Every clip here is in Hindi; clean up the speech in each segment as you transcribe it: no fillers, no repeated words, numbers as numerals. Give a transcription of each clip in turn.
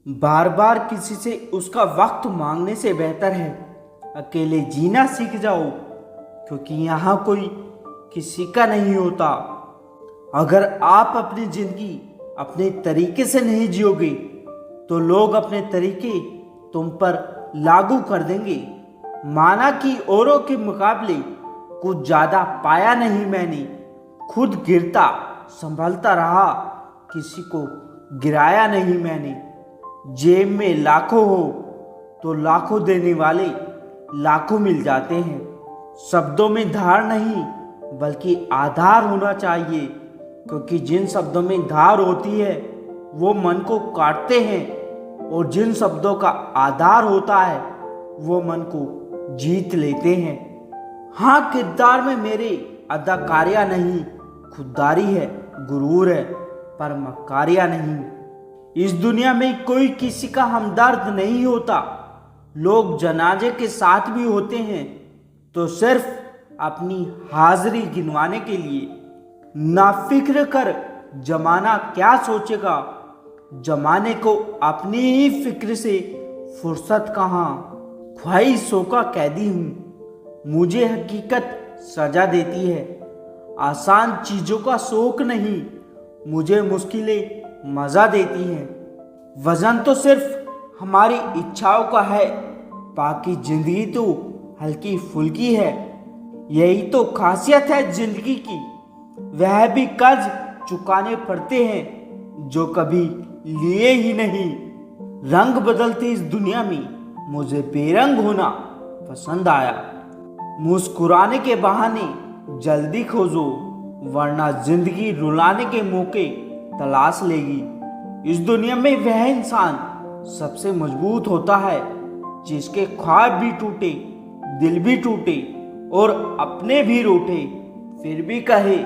बार बार किसी से उसका वक्त मांगने से बेहतर है अकेले जीना सीख जाओ, क्योंकि यहाँ कोई किसी का नहीं होता। अगर आप अपनी जिंदगी अपने तरीके से नहीं जियोगे तो लोग अपने तरीके तुम पर लागू कर देंगे। माना कि औरों के मुकाबले कुछ ज्यादा पाया नहीं मैंने, खुद गिरता संभलता रहा, किसी को गिराया नहीं मैंने। जेब में लाखों हो तो लाखों देने वाले लाखों मिल जाते हैं। शब्दों में धार नहीं बल्कि आधार होना चाहिए, क्योंकि जिन शब्दों में धार होती है वो मन को काटते हैं, और जिन शब्दों का आधार होता है वो मन को जीत लेते हैं। हाँ, किरदार में मेरे अदाकारियां नहीं, खुददारी है, गुरूर है, पर मक्कारियां नहीं। इस दुनिया में कोई किसी का हमदर्द नहीं होता। लोग जनाजे के साथ भी होते हैं तो सिर्फ अपनी हाजिरी गिनवाने के लिए। नाफिक्र कर जमाना क्या सोचेगा, जमाने को अपनी ही फिक्र से फुर्सत कहाँ। ख्वाहिशों का कैदी हूँ, मुझे हकीकत सजा देती है। आसान चीजों का शौक नहीं, मुझे मुश्किलें मजा देती हैं। वजन तो सिर्फ हमारी इच्छाओं का है, बाकी जिंदगी तो हल्की फुल्की है। यही तो खासियत है जिंदगी की, वह भी कर्ज चुकाने पड़ते हैं जो कभी लिए ही नहीं। रंग बदलती इस दुनिया में मुझे बेरंग होना पसंद आया। मुस्कुराने के बहाने जल्दी खोजो, वरना जिंदगी रुलाने के मौके तलाश लेगी। इस दुनिया में वह इंसान सबसे मजबूत होता है जिसके ख्वाब भी टूटे, दिल भी टूटे और अपने भी रूठे, फिर भी कहे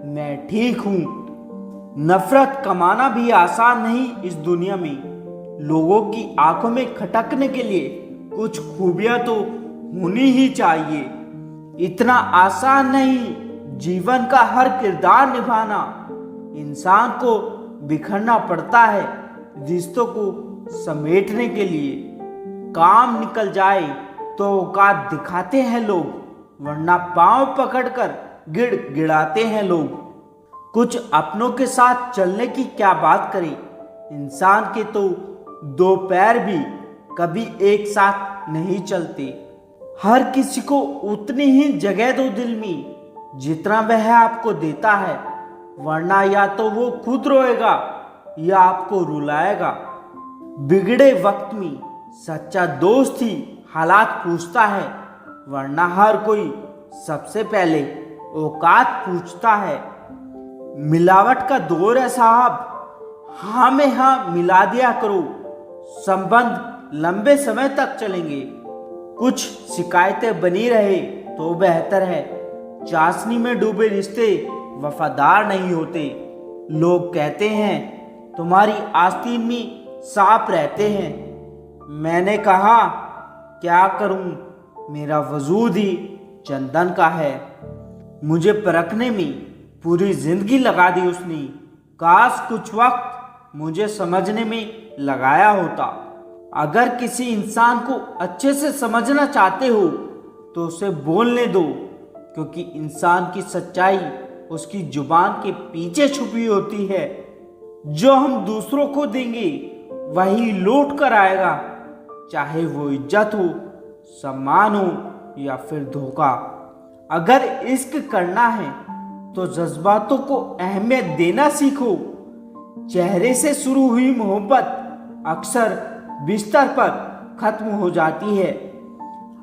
मैं ठीक हूं। नफरत कमाना भी आसान नहीं इस दुनिया में। लोगों की आंखों में खटकने के लिए कुछ खूबियां तो होनी ही चाहिए। इतना आसान नहीं जीवन का हर किरदार निभाना। इंसान को बिखरना पड़ता है रिश्तों को समेटने के लिए। काम निकल जाए तो औकात दिखाते हैं लोग, वरना पांव पकड़कर गिड़गिड़ाते हैं लोग। कुछ अपनों के साथ चलने की क्या बात करें, इंसान के तो दो पैर भी कभी एक साथ नहीं चलते। हर किसी को उतनी ही जगह दो दिल में जितना वह आपको देता है, वरना या तो वो खुद रोएगा या आपको रुलाएगा। बिगड़े वक्त में सच्चा दोस्त ही हालात पूछता है, वरना हर कोई सबसे पहले औकात पूछता है। मिलावट का दौर है साहब, हाँ में हाँ मिला दिया करो, संबंध लंबे समय तक चलेंगे। कुछ शिकायतें बनी रहे तो बेहतर है, चाशनी में डूबे रिश्ते वफादार नहीं होते। लोग कहते हैं तुम्हारी आस्तीन में सांप रहते हैं। मैंने कहा क्या करूं, मेरा वजूद ही चंदन का है। मुझे परखने में पूरी जिंदगी लगा दी उसने, काश कुछ वक्त मुझे समझने में लगाया होता। अगर किसी इंसान को अच्छे से समझना चाहते हो तो उसे बोलने दो, क्योंकि इंसान की सच्चाई उसकी जुबान के पीछे छुपी होती है। जो हम दूसरों को देंगे वही लौट कर आएगा, चाहे वो इज्जत हो, सम्मान हो या फिर धोखा। अगर इश्क करना है तो जज्बातों को अहमियत देना सीखो। चेहरे से शुरू हुई मोहब्बत अक्सर बिस्तर पर खत्म हो जाती है।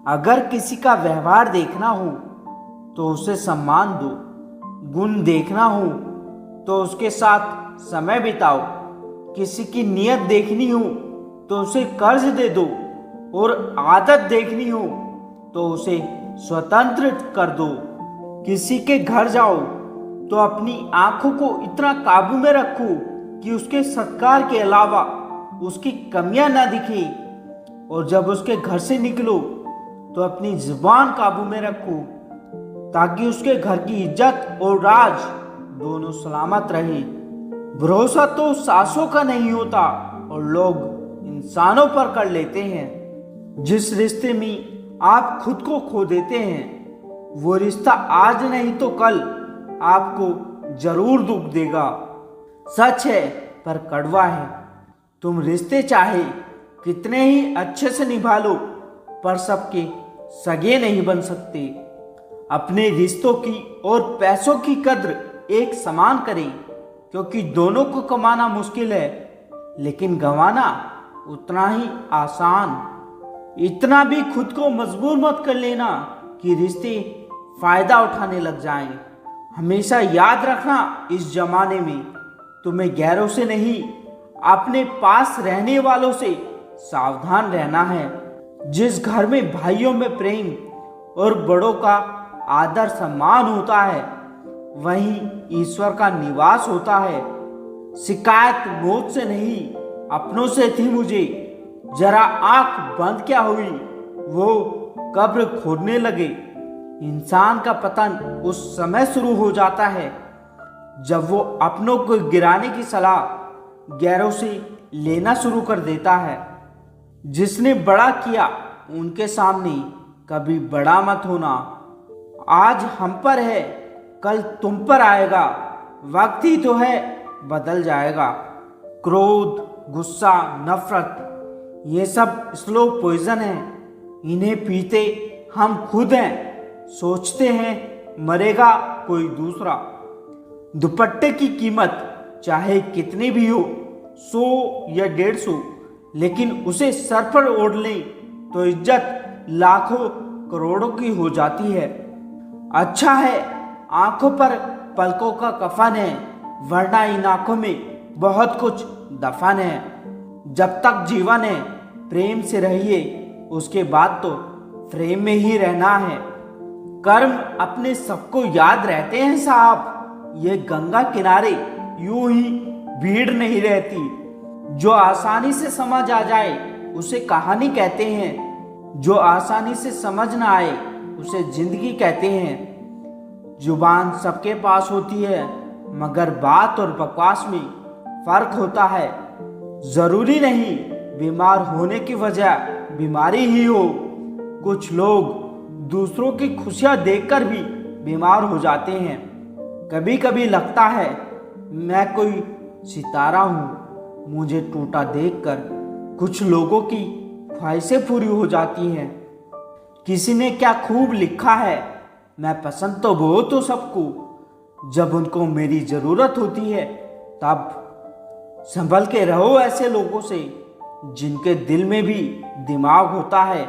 अगर किसी का व्यवहार देखना हो तो उसे सम्मान दो, गुण देखना हो तो उसके साथ समय बिताओ। किसी की नीयत देखनी हो तो उसे कर्ज दे दो, और आदत देखनी हो तो उसे स्वतंत्र कर दो। किसी के घर जाओ तो अपनी आंखों को इतना काबू में रखो कि उसके सत्कार के अलावा उसकी कमियां ना दिखे, और जब उसके घर से निकलो तो अपनी जुबान काबू में रखो, ताकि उसके घर की इज्जत और राज दोनों सलामत रहे। भरोसा तो सासों का नहीं होता, और लोग इंसानों पर कर लेते हैं। जिस रिश्ते में आप खुद को खो देते हैं वो रिश्ता आज नहीं तो कल आपको जरूर दुख देगा। सच है पर कड़वा है। तुम रिश्ते चाहे कितने ही अच्छे से निभा लो पर सबके सगे नहीं बन सकते। अपने रिश्तों की और पैसों की कद्र एक समान करें, क्योंकि दोनों को कमाना मुश्किल है लेकिन गंवाना उतना ही आसान। इतना भी खुद को मजबूर मत कर लेना कि रिश्ते फायदा उठाने लग जाएं। हमेशा याद रखना, इस जमाने में तुम्हें गैरों से नहीं अपने पास रहने वालों से सावधान रहना है। जिस घर में भाइयों में प्रेम और बड़ों का आदर सम्मान होता है वहीं ईश्वर का निवास होता है। शिकायत मौत से नहीं अपनों से थी मुझे, जरा आंख बंद क्या हुई वो कब्र खोदने लगे। इंसान का पतन उस समय शुरू हो जाता है जब वो अपनों को गिराने की सलाह गैरों से लेना शुरू कर देता है। जिसने बड़ा किया उनके सामने कभी बड़ा मत होना। आज हम पर है कल तुम पर आएगा, वक्त ही तो है बदल जाएगा। क्रोध, गुस्सा, नफरत ये सब स्लो पॉइजन है। इन्हें पीते हम खुद हैं। सोचते हैं मरेगा कोई दूसरा। दुपट्टे की कीमत चाहे कितनी भी हो, 100 या 150, लेकिन उसे सर पर ओढ़ लें तो इज्जत लाखों करोड़ों की हो जाती है। अच्छा है आंखों पर पलकों का कफन है, वरना इन आंखों में बहुत कुछ दफन है। जब तक जीवन है प्रेम से रहिए, उसके बाद तो फ्रेम में ही रहना है। कर्म अपने सबको याद रहते हैं साहब। ये गंगा किनारे यूं ही भीड़ नहीं रहती। जो आसानी से समझ आ जाए उसे कहानी कहते हैं, जो आसानी से समझ ना आए उसे जिंदगी कहते हैं। जुबान सबके पास होती है मगर बात और बकवास में फर्क होता है। जरूरी नहीं बीमार होने की वजह बीमारी ही हो। कुछ लोग दूसरों की खुशियां देखकर भी बीमार हो जाते हैं। कभी कभी लगता है मैं कोई सितारा हूँ, मुझे टूटा देखकर कुछ लोगों की ख्वाहिशें पूरी हो जाती हैं। किसी ने क्या खूब लिखा है, मैं पसंद तो बहुत हूँ सबको, जब उनको मेरी जरूरत होती है तब। संभल के रहो ऐसे लोगों से जिनके दिल में भी दिमाग होता है